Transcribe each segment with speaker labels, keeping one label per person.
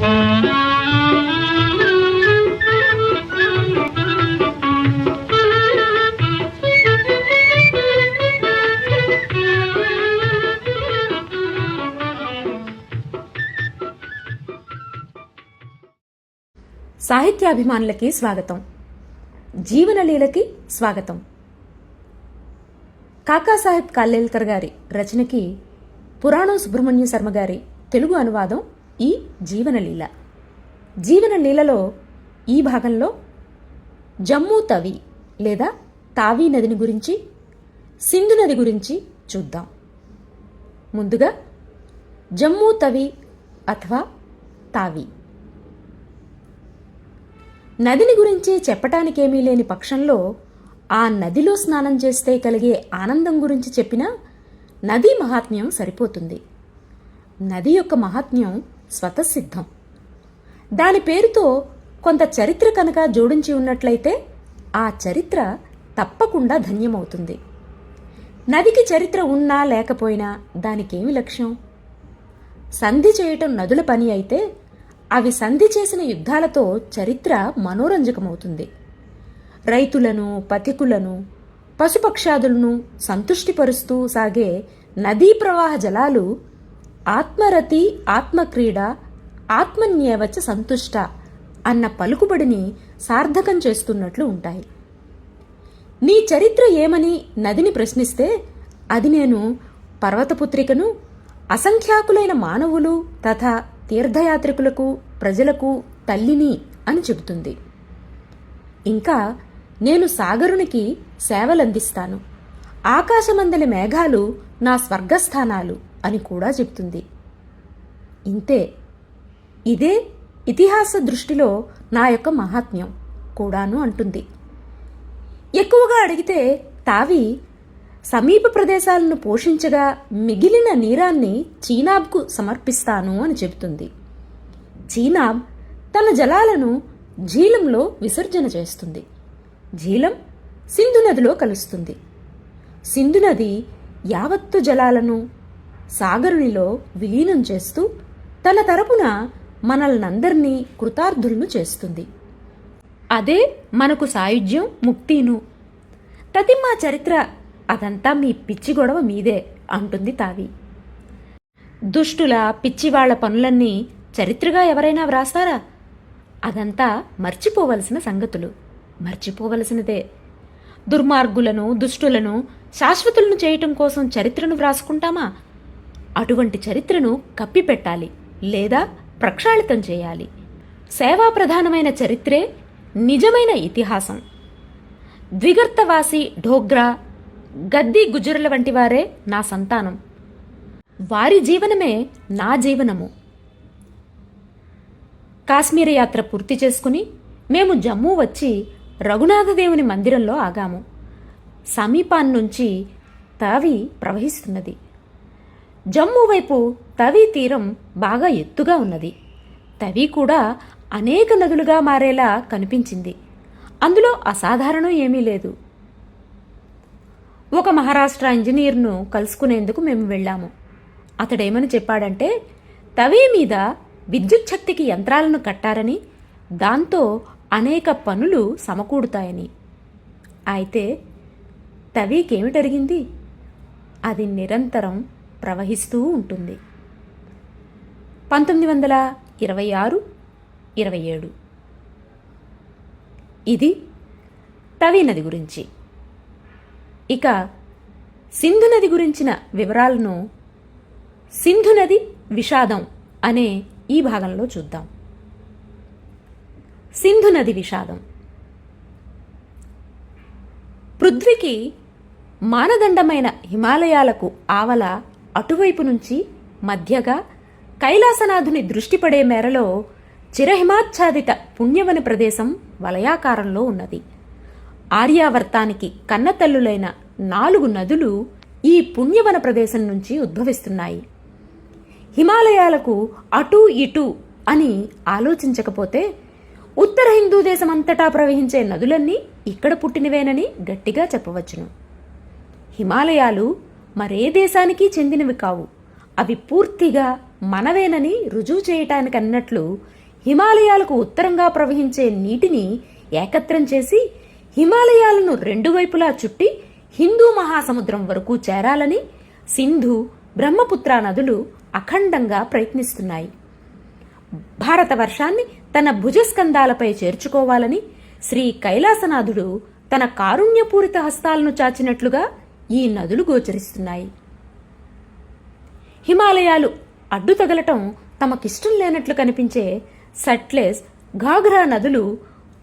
Speaker 1: సాహిత్యాభిమానులకి స్వాగతం. జీవనలీలకి స్వాగతం. కాకాసాహెబ్ కాలేల్కర్ గారి రచనకి పురాణం సుబ్రహ్మణ్య శర్మ గారి తెలుగు అనువాదం ఈ జీవనలీల. జీవనలీలలో ఈ భాగంలో జమ్మూ తవి లేదా తావీ నదిని గురించి, సింధు నది గురించి చూద్దాం. ముందుగా జమ్మూ తవి అథవా తావీ. నదిని గురించి చెప్పటానికేమీ లేని పక్షంలో ఆ నదిలో స్నానం చేస్తే కలిగే ఆనందం గురించి చెప్పినా నదీ మహాత్మ్యం సరిపోతుంది. నది యొక్క మహాత్మ్యం స్వతసిద్ధం. దాని పేరుతో కొంత చరిత్ర కనుక జోడించి ఉన్నట్లయితే ఆ చరిత్ర తప్పకుండా ధన్యమవుతుంది. నదికి చరిత్ర ఉన్నా లేకపోయినా దానికేమి లక్ష్యం? సంధి చేయటం నదుల పని అయితే అవి సంధి చేసిన యుద్ధాలతో చరిత్ర మనోరంజకమవుతుంది. రైతులను, పథికులను, పశుపక్షాదులను సంతుష్టిపరుస్తూ సాగే నదీ ప్రవాహ జలాలు ఆత్మరతి, ఆత్మక్రీడ, ఆత్మన్యేవచ సంతుష్ట అన్న పలుకుబడిని సార్థకం చేస్తున్నట్లు ఉంటాయి. నీ చరిత్ర ఏమని నదిని ప్రశ్నిస్తే అది నేను పర్వతపుత్రికను, అసంఖ్యాకులైన మానవులు తథా తీర్థయాత్రికులకు, ప్రజలకు తల్లిని అని చెబుతుంది. ఇంకా నేను సాగరునికి సేవలందిస్తాను, ఆకాశమందలి మేఘాలు నా స్వర్గస్థానాలు అని కూడా చెబుతుంది. ఇంతే. ఇదే ఇతిహాస దృష్టిలో నా యొక్క మహాత్మ్యం కూడాను అంటుంది. ఎక్కువగా అడిగితే తావి సమీప ప్రదేశాలను పోషించగా మిగిలిన నీరాన్ని చీనాబ్కు సమర్పిస్తాను అని చెబుతుంది. చీనాబ్ తన జలాలను ఝీలంలో విసర్జన చేస్తుంది. ఝీలం సింధు నదిలో కలుస్తుంది. సింధు నది యావత్తు జలాలను సాగరునిలో విలీనం చేస్తూ తన తరపున మనల్నందరినీ కృతార్థులను చేస్తుంది. అదే మనకు సాయుధ్యం, ముక్తిను. తతిమ్మా చరిత్ర అదంతా మీ పిచ్చి గొడవ మీదే అంటుంది తావి. దుష్టుల, పిచ్చివాళ్ల పనులన్నీ చరిత్రగా ఎవరైనా వ్రాస్తారా? అదంతా మర్చిపోవలసిన సంగతులు, మర్చిపోవలసినదే. దుర్మార్గులను, దుష్టులను శాశ్వతులను చేయటం కోసం చరిత్రను వ్రాసుకుంటామా? అటువంటి చరిత్రను కప్పిపెట్టాలి లేదా ప్రక్షాళితం చేయాలి. సేవాప్రధానమైన చరిత్రే నిజమైన ఇతిహాసం. ద్విగర్తవాసి ఢోగ్రా, గద్దీ గుజ్జరుల వంటి వారే నా సంతానం. వారి జీవనమే నా జీవనము. కాశ్మీర యాత్ర పూర్తి చేసుకుని మేము జమ్మూ వచ్చి రఘునాథదేవుని మందిరంలో ఆగాము. సమీపాన్నుంచి తవి ప్రవహిస్తున్నది. జమ్మూ వైపు తవి తీరం బాగా ఎత్తుగా ఉన్నది. తవి కూడా అనేక నదులుగా మారేలా కనిపించింది. అందులో అసాధారణం ఏమీ లేదు. ఒక మహారాష్ట్ర ఇంజనీర్ను కలుసుకునేందుకు మేము వెళ్ళాము. అతడేమని చెప్పాడంటే తవి మీద విద్యుత్ శక్తికి యంత్రాలను కట్టారని, దాంతో అనేక పనులు సమకూడుతాయని. అయితే తవికేమిటరిగింది? అది నిరంతరం ప్రవహిస్తూ ఉంటుంది. 1926-27 ఇది తవి నది గురించి. ఇక సింధు నది గురించిన వివరాలను సింధు నది విషాదం అనే ఈ భాగంలో చూద్దాం. సింధు నది విషాదం. పృథ్వీకి మానదండమైన హిమాలయాలకు ఆవల అటువైపు నుంచి మధ్యగా కైలాసనాథుని దృష్టిపడే మేరలో చిరహిమాచ్ఛాదిత పుణ్యవన ప్రదేశం వలయాకారంలో ఉన్నది. ఆర్యావర్తానికి కన్నతల్లులైన 4 నదులు ఈ పుణ్యవన ప్రదేశం నుంచి ఉద్భవిస్తున్నాయి. హిమాలయాలకు అటూ ఇటూ అని ఆలోచించకపోతే ఉత్తర హిందూ దేశమంతటా ప్రవహించే నదులన్నీ ఇక్కడ పుట్టినవేనని గట్టిగా చెప్పవచ్చును. హిమాలయాలు మరే దేశానికి చెందినవి కావు. అవి పూర్తిగా మనవేనని రుజువు చేయటానికి అన్నట్లు హిమాలయాలకు ఉత్తరంగా ప్రవహించే నీటిని ఏకత్రం చేసి హిమాలయాలను రెండు వైపులా చుట్టి హిందూ మహాసముద్రం వరకు చేరాలని సింధు, బ్రహ్మపుత్ర నదులు అఖండంగా ప్రయత్నిస్తున్నాయి. భారతవర్షాన్ని తన భుజస్కంధాలపై చేర్చుకోవాలని శ్రీ కైలాసనాథుడు తన కారుణ్యపూరిత హస్తాలను చాచినట్లుగా ఈ నదులు గోచరిస్తున్నాయి. హిమాలయాలు అడ్డు తగలటం తమకిష్టం లేనట్లు కనిపించే సట్లెజ్, ఘాఘ్రా నదులు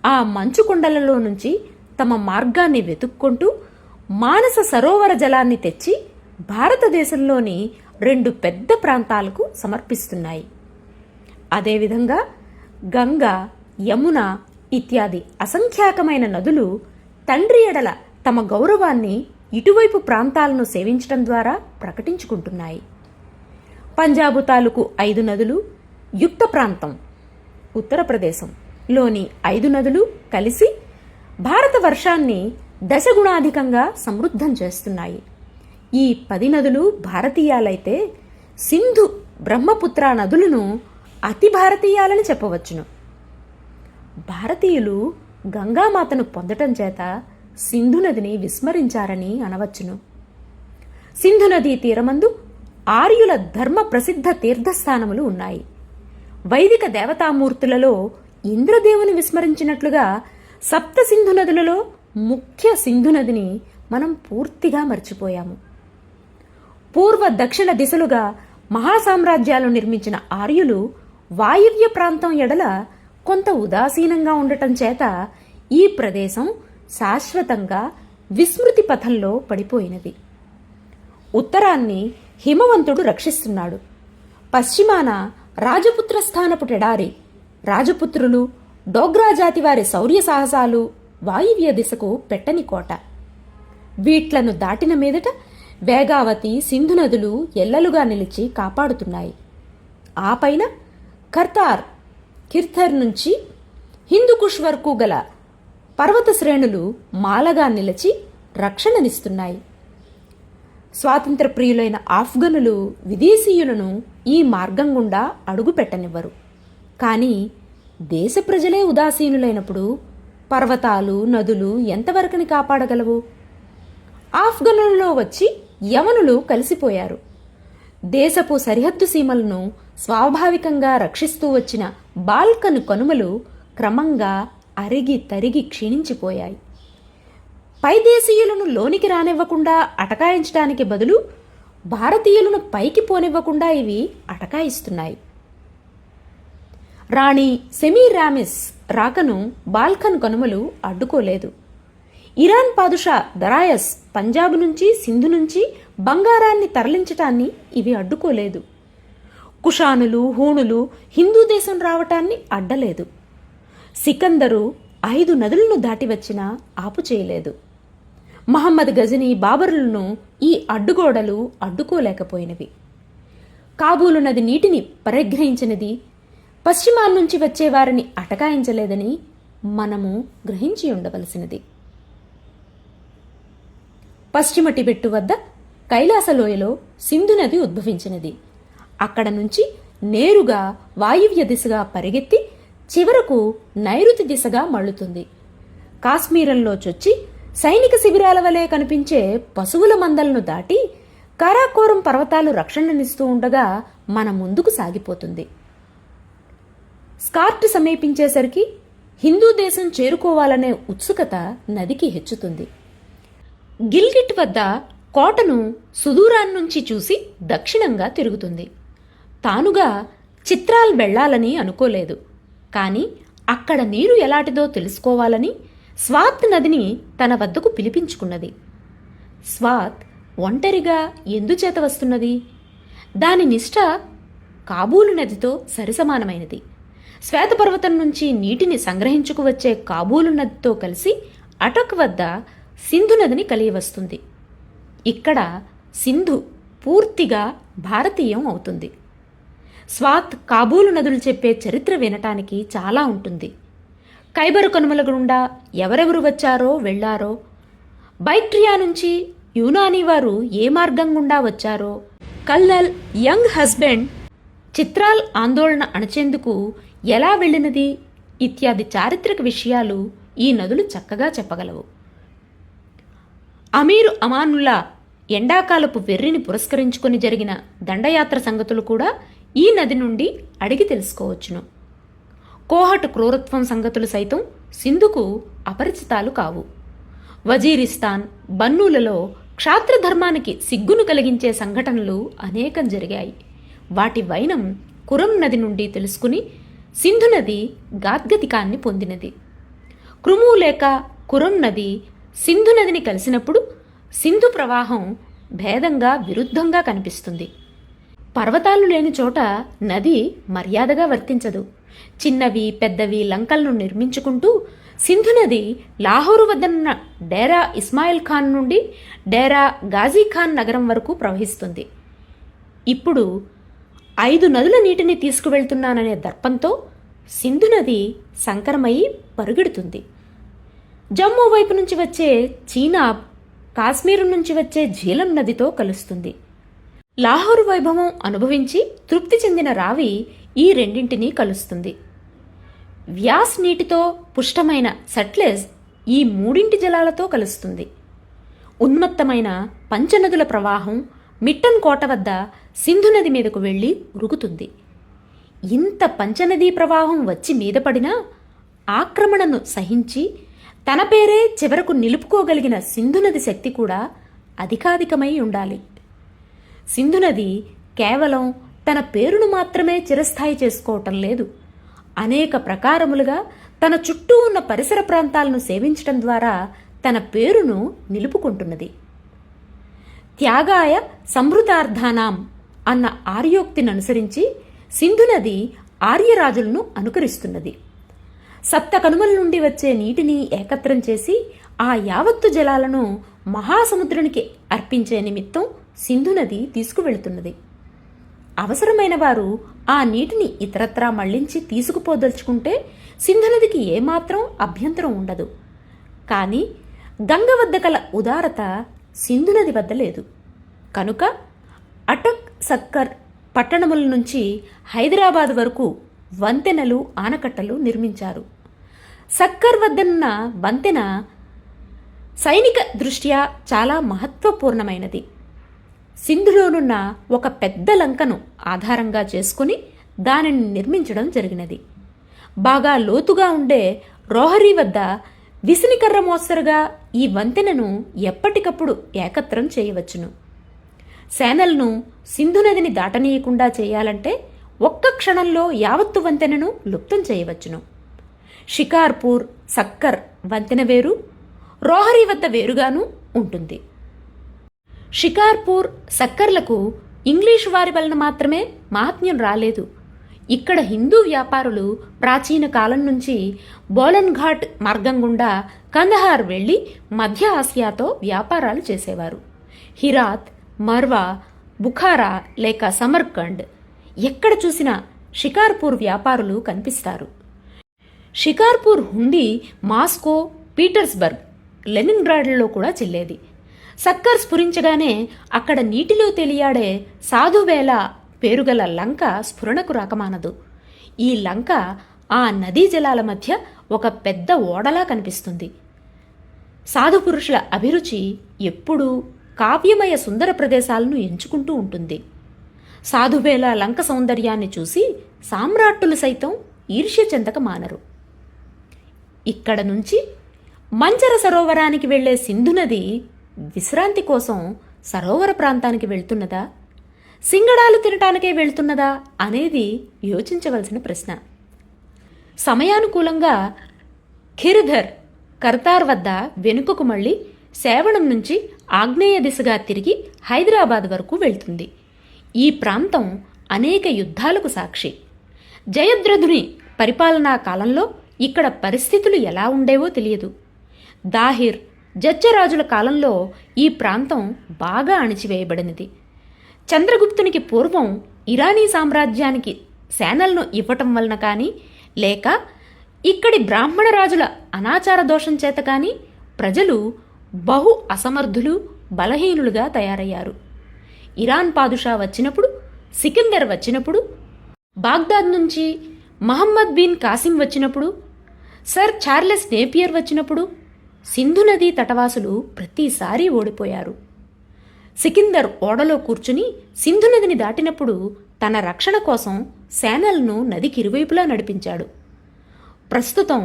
Speaker 1: ఆ మంచు కొండలలో నుంచి తమ మార్గాన్ని వెతుక్కుంటూ మానస సరోవర జలాన్ని తెచ్చి భారతదేశంలోని 2 పెద్ద ప్రాంతాలకు సమర్పిస్తున్నాయి. అదేవిధంగా గంగా, యమున ఇత్యాది అసంఖ్యాకమైన నదులు తండ్రి ఎడల తమ గౌరవాన్ని ఇటువైపు ప్రాంతాలను సేవించడం ద్వారా ప్రకటించుకుంటున్నాయి. పంజాబు తాలూకు 5 నదులు, యుక్త ప్రాంతం ఉత్తరప్రదేశంలోని 5 నదులు కలిసి భారత వర్షాన్ని దశగుణాధికంగా సమృద్ధం చేస్తున్నాయి. ఈ 10 నదులు భారతీయాలైతే సింధు, బ్రహ్మపుత్ర నదులను అతి భారతీయాలని చెప్పవచ్చును. భారతీయులు గంగామాతను పొందటం చేత సింధు నదిని విస్మరించారని అనవచ్చును. సింధు నదీ తీరమందు ఆర్యుల ధర్మ ప్రసిద్ధ తీర్థస్థానములు ఉన్నాయి. వైదిక దేవతామూర్తులలో ఇంద్రదేవుని విస్మరించినట్లుగా సప్త సింధు నదులలో ముఖ్య సింధు నదిని మనం పూర్తిగా మర్చిపోయాము. పూర్వ దక్షిణ దిశలుగా మహాసామ్రాజ్యాలు నిర్మించిన ఆర్యులు వాయువ్య ప్రాంతం ఎడల కొంత ఉదాసీనంగా ఉండటం చేత ఈ ప్రదేశం శాశ్వతంగా విస్మృతి పథంలో పడిపోయినది. ఉత్తరాన్ని హిమవంతుడు రక్షిస్తున్నాడు. పశ్చిమాన రాజపుత్ర స్థానపు టెడారి, రాజపుత్రులు, డోగ్రా జాతి వారి శౌర్య సాహసాలు వాయువ్య దిశకు పెట్టని కోట. వీట్లను దాటిన మీదట వేగావతి, సింధు నదులు ఎల్లలుగా నిలిచి కాపాడుతున్నాయి. ఆ పైన కర్తార్, కిర్థర్ నుంచి హిందూకుష్ వరకు గల పర్వత శ్రేణులు మాలగా నిలిచి రక్షణనిస్తున్నాయి. స్వాతంత్ర ప్రియులైన ఆఫ్ఘనులు విదేశీయులను ఈ మార్గం గుండా అడుగు పెట్టనివ్వరు. కానీ దేశ ప్రజలే ఉదాసీనులైనప్పుడు పర్వతాలు, నదులు ఎంతవరకని కాపాడగలవు? ఆఫ్ఘనులలో వచ్చి యవనులు కలిసిపోయారు. దేశపు సరిహద్దు సీమలను స్వాభావికంగా రక్షిస్తూ వచ్చిన బాల్కన్ కనుమలు క్రమంగా అరిగి తరిగి క్షీణించిపోయాయి. పైదేశీయులను లోనికి రానివ్వకుండా అటకాయించడానికి బదులు భారతీయులను పైకి పోనివ్వకుండా ఇవి అటకాయిస్తున్నాయి. రాణి సెమీరామిస్ రాకను బాల్కన్ కనుమలు అడ్డుకోలేదు. ఇరాన్ పాదుషా దరాయస్ పంజాబ్ నుంచి, సింధు నుంచి బంగారాన్ని తరలించటాన్ని ఇవి అడ్డుకోలేదు. కుషానులు, హూణులు హిందూ దేశం రావటాన్ని అడ్డలేదు. సికందరు 5 నదులను దాటి వచ్చినా ఆపు చేయలేదు. మహమ్మద్ గజనీ, బాబరులను ఈ అడ్డుగోడలు అడ్డుకోలేకపోయినవి. కాబూలు నది నీటిని పరిగ్రహించినది పశ్చిమాన్నుంచి వచ్చేవారిని అటకాయించలేదని మనము గ్రహించి ఉండవలసినది. పశ్చిమ టిబెట్టు వద్ద కైలాసలోయలో సింధు నది ఉద్భవించినది. అక్కడ నుంచి నేరుగా వాయువ్య దిశగా పరిగెత్తి చివరకు నైరుతి దిశగా మళ్ళుతుంది. కాశ్మీరంలో చొచ్చి సైనిక శిబిరాల వలె కనిపించే పశువుల మందలను దాటి కారాకోరం పర్వతాలు రక్షణనిస్తూ ఉండగా మన ముందుకు సాగిపోతుంది. స్కార్ట్ సమీపించేసరికి హిందూ దేశం చేరుకోవాలనే ఉత్సుకత నదికి హెచ్చుతుంది. గిల్గిట్ వద్ద కోటను సుదూరాన్నుంచి చూసి దక్షిణంగా తిరుగుతుంది. తానుగా చిత్రాల్ వెళ్లాలని అనుకోలేదు. కానీ అక్కడ నీరు ఎలాంటిదో తెలుసుకోవాలని స్వాత్ నదిని తన వద్దకు పిలిపించుకున్నది. స్వాత్ ఒంటరిగా ఎందుచేత వస్తున్నది? దాని నిష్ఠ కాబూలు నదితో సరిసమానమైనది. శ్వేతపర్వతం నుంచి నీటిని సంగ్రహించుకువచ్చే కాబూలు నదితో కలిసి అటక్ వద్ద సింధు నదిని కలిగి వస్తుంది. ఇక్కడ సింధు పూర్తిగా భారతీయం అవుతుంది. స్వాత్, కాబూలు నదులు చెప్పే చరిత్ర వినటానికి చాలా ఉంటుంది. ఖైబరు కనుమల గుండా ఎవరెవరు వచ్చారో వెళ్లారో, బైక్ట్రియా నుంచి యూనానీ వారు ఏ మార్గం గుండా వచ్చారో, కల్నల్ యంగ్ హస్బెండ్ చిత్రాల్ ఆందోళన అణచేందుకు ఎలా వెళ్ళినది ఇత్యాది చారిత్రక విషయాలు ఈ నదులు చక్కగా చెప్పగలవు. అమీరు అమానుల్లా ఎండాకాలపు వెర్రిని పురస్కరించుకొని జరిగిన దండయాత్ర సంగతులు కూడా ఈ నది నుండి అడిగి తెలుసుకోవచ్చును. కోహట్ క్రూరత్వం సంగతులు సైతం సింధుకు అపరిచితాలు కావు. వజీరిస్తాన్, బన్నూలలో క్షాత్రధర్మానికి సిగ్గును కలిగించే సంఘటనలు అనేకం జరిగాయి. వాటి వైనం కురం నది నుండి తెలుసుకుని సింధు నది గాద్గతికాన్ని పొందినది. క్రుము లేక కురం నది సింధు నదిని కలిసినప్పుడు సింధు ప్రవాహం భేదంగా విరుద్ధంగా కనిపిస్తుంది. పర్వతాలు లేని చోట నది మర్యాదగా వర్తించదు. చిన్నవి పెద్దవి లంకలను నిర్మించుకుంటూ సింధు నది లాహోరు వద్దనున్న డేరా ఇస్మాయిల్ ఖాన్ నుండి డేరా గాజీ ఖాన్ నగరం వరకు ప్రవహిస్తుంది. ఇప్పుడు 5 నదుల నీటిని తీసుకువెళ్తున్నాననే దర్పంతో సింధు నది సంకరమై పరుగెడుతుంది. జమ్మూ వైపు నుంచి వచ్చే చీనాబ్ కాశ్మీరు నుంచి వచ్చే ఝీలం నదితో కలుస్తుంది. లాహోరు వైభవం అనుభవించి తృప్తి చెందిన రావి ఈ రెండింటినీ కలుస్తుంది. వ్యాస్ నీటితో పుష్టమైన సట్లెజ్ ఈ 3 జలాలతో కలుస్తుంది. ఉన్మత్తమైన పంచనదుల ప్రవాహం మిట్టన్ కోట వద్ద సింధు నది మీదకు వెళ్లి ఉరుకుతుంది. ఇంత పంచనదీ ప్రవాహం వచ్చి మీద పడినా ఆక్రమణను సహించి తన పేరే చివరకు నిలుపుకోగలిగిన సింధు నది శక్తి కూడా అధికాధికమై ఉండాలి. సింధు నది కేవలం తన పేరును మాత్రమే చిరస్థాయి చేసుకోవటం లేదు, అనేక ప్రకారములుగా తన చుట్టూ ఉన్న పరిసర ప్రాంతాలను సేవించటం ద్వారా తన పేరును నిలుపుకుంటున్నది. త్యాగాయ సంభృతార్థానాం అన్న ఆర్యోక్తిని అనుసరించి సింధు నది ఆర్యరాజులను అనుకరిస్తున్నది. సప్త కనుమల నుండి వచ్చే నీటిని ఏకత్రం చేసి ఆ యావత్తు జలాలను మహాసముద్రునికి అర్పించే నిమిత్తం సింధు నది తీసుకువెళుతున్నది. అవసరమైన వారు ఆ నీటిని ఇతరత్రా మళ్లించి తీసుకుపోదలుచుకుంటే సింధు నదికి ఏమాత్రం అభ్యంతరం ఉండదు. కానీ గంగ వద్ద కల ఉదారత సింధు నది వద్ద లేదు. కనుక అటక్ సక్కర్ పట్టణముల నుంచి హైదరాబాద్ వరకు వంతెనలు ఆనకట్టలు నిర్మించారు. సక్కర్ వద్దనున్న వంతెన సైనిక దృష్ట్యా చాలా మహత్వపూర్ణమైనది. సింధులోనున్న ఒక పెద్ద లంకను ఆధారంగా చేసుకుని దానిని నిర్మించడం జరిగినది. బాగా లోతుగా ఉండే రోహరీ వద్ద విసినికర్ర మోస్తరుగా ఈ వంతెనను ఎప్పటికప్పుడు ఏకత్రం చేయవచ్చును. సేనలను సింధు నదిని దాటనీయకుండా చేయాలంటే ఒక్క క్షణంలో యావత్తు వంతెనను లుప్తం చేయవచ్చును. షికార్పూర్ సక్కర్ వంతెన వేరు, రోహరీ వద్ద వేరుగాను ఉంటుంది. షికార్పూర్ సక్కర్లకు ఇంగ్లీషు వారి వలన మాత్రమే మహాత్మ్యం రాలేదు. ఇక్కడ హిందూ వ్యాపారులు ప్రాచీన కాలం నుంచి బోలన్ ఘాట్ మార్గం గుండా కందహార్ వెళ్లి మధ్య ఆసియాతో వ్యాపారాలు చేసేవారు. హిరాత్, మర్వా, బుఖారా లేక సమర్కండ్ ఎక్కడ చూసినా షికార్పూర్ వ్యాపారులు కనిపిస్తారు. షికార్పూర్ హుండీ మాస్కో, పీటర్స్బర్గ్, లెనిన్గ్రాడ్లలో కూడా చెల్లేది. సక్కర్ స్ఫురించగానే అక్కడ నీటిలో తెలియాడే సాధువేల పేరుగల లంక స్ఫురణకు రాకమానదు. ఈ లంక ఆ నదీ జలాల మధ్య ఒక పెద్ద ఓడలా కనిపిస్తుంది. సాధుపురుషుల అభిరుచి ఎప్పుడూ కావ్యమయ సుందర ప్రదేశాలను ఎంచుకుంటూ ఉంటుంది. సాధువేల లంక సౌందర్యాన్ని చూసి సామ్రాట్టులు సైతం ఈర్ష్య చెందక మానరు. ఇక్కడ నుంచి మంచర సరోవరానికి వెళ్లే సింధు నది విశ్రాంతి కోసం సరోవర ప్రాంతానికి వెళ్తున్నదా, సింగడాలు తినటానికే వెళ్తున్నదా అనేది యోచించవలసిన ప్రశ్న. సమయానుకూలంగా ఖిర్ధర్ కర్తార్ వద్ద వెనుకకు మళ్లీ సేవణం నుంచి ఆగ్నేయ దిశగా తిరిగి హైదరాబాద్ వరకు వెళ్తుంది. ఈ ప్రాంతం అనేక యుద్ధాలకు సాక్షి. జయద్రథుని పరిపాలనా కాలంలో ఇక్కడ పరిస్థితులు ఎలా ఉండేవో తెలియదు. దాహిర్, జచ్చరాజుల కాలంలో ఈ ప్రాంతం బాగా అణిచివేయబడినది. చంద్రగుప్తునికి పూర్వం ఇరానీ సామ్రాజ్యానికి సేనలను ఇవ్వటం వలన కానీ లేక ఇక్కడి బ్రాహ్మణ రాజుల అనాచార దోషం చేత కానీ ప్రజలు బహు అసమర్థులు, బలహీనులుగా తయారయ్యారు. ఇరాన్ పాదుషా వచ్చినప్పుడు, సికిందర్ వచ్చినప్పుడు బాగ్దాద్ నుంచి మహమ్మద్ బిన్ కాసిం వచ్చినప్పుడు, సర్ చార్లెస్ నేపియర్ వచ్చినప్పుడు సింధు నదీ తటవాసులు ప్రతిసారీ ఓడిపోయారు. సికిందర్ ఓడలో కూర్చుని సింధు నదిని దాటినప్పుడు తన రక్షణ కోసం సేనలను నదికి ఇరువైపులా నడిపించాడు. ప్రస్తుతం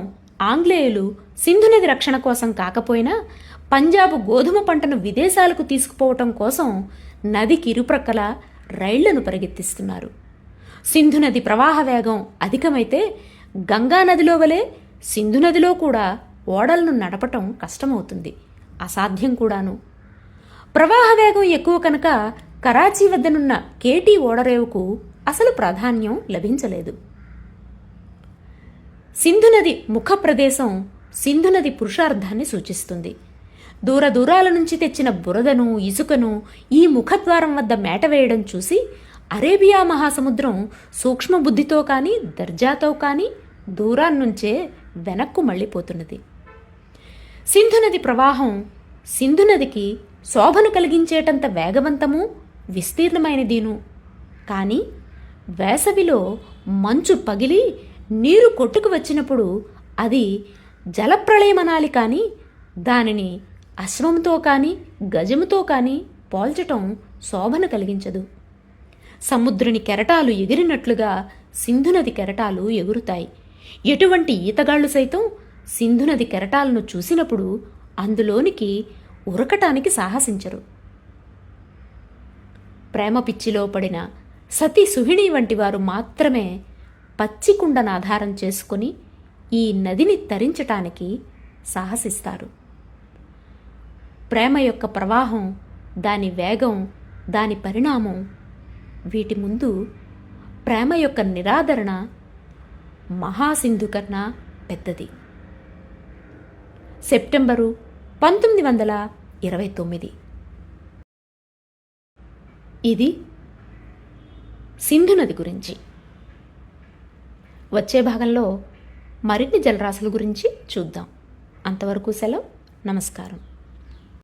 Speaker 1: ఆంగ్లేయులు సింధు నది రక్షణ కోసం కాకపోయినా పంజాబ్ గోధుమ పంటను విదేశాలకు తీసుకుపోవటం కోసం నదికి ఇరుప్రక్కల రైళ్లను పరిగెత్తిస్తున్నారు. సింధు నది ప్రవాహ వేగం అధికమైతే గంగా నదిలో వలె సింధు నదిలో కూడా ఓడలను నడపటం కష్టమవుతుంది, అసాధ్యం కూడాను. ప్రవాహ వేగం ఎక్కువ కనుక కరాచీ వద్దనున్న కేటీ ఓడరేవుకు అసలు ప్రాధాన్యం లభించలేదు. సింధు నది ముఖ ప్రదేశం సింధు నది పురుషార్థాన్ని సూచిస్తుంది. దూర దూరాల నుంచి తెచ్చిన బురదను, ఇసుకను ఈ ముఖద్వారం వద్ద మేటవేయడం చూసి అరేబియా మహాసముద్రం సూక్ష్మ బుద్ధితో కానీ దర్జాతో కానీ దూరాన్నుంచే వెనక్కు మళ్ళీపోతున్నది. సింధు నది ప్రవాహం సింధు నదికి శోభను కలిగించేటంత వేగవంతము, విస్తీర్ణమైనదీను. కానీ వేసవిలో మంచు పగిలి నీరు కొట్టుకు వచ్చినప్పుడు అది జలప్రళయమనాలి కానీ దానిని అశ్వంతో కానీ గజముతో కానీ పోల్చటం శోభను కలిగించదు. సముద్రుని కెరటాలు ఎగిరినట్లుగా సింధు నది కెరటాలు ఎగురుతాయి. ఎటువంటి ఈతగాళ్లు సైతం సింధు నది కెరటాలను చూసినప్పుడు అందులోనికి ఉరకటానికి సాహసించరు. ప్రేమ పిచ్చిలో పడిన సతీ సుహిణి వంటి వారు మాత్రమే పచ్చికుండను ఆధారం చేసుకుని ఈ నదిని తరించటానికి సాహసిస్తారు. ప్రేమ యొక్క ప్రవాహం, దాని వేగం, దాని పరిణామం వీటి ముందు ప్రేమ యొక్క నిరాదరణ మహాసింధు కన్నా పెద్దది. సెప్టెంబరు 1929. ఇది సింధు నది గురించి. వచ్చే భాగంలో మరిన్ని జలరాశుల గురించి చూద్దాం. అంతవరకు సెలవు. నమస్కారం.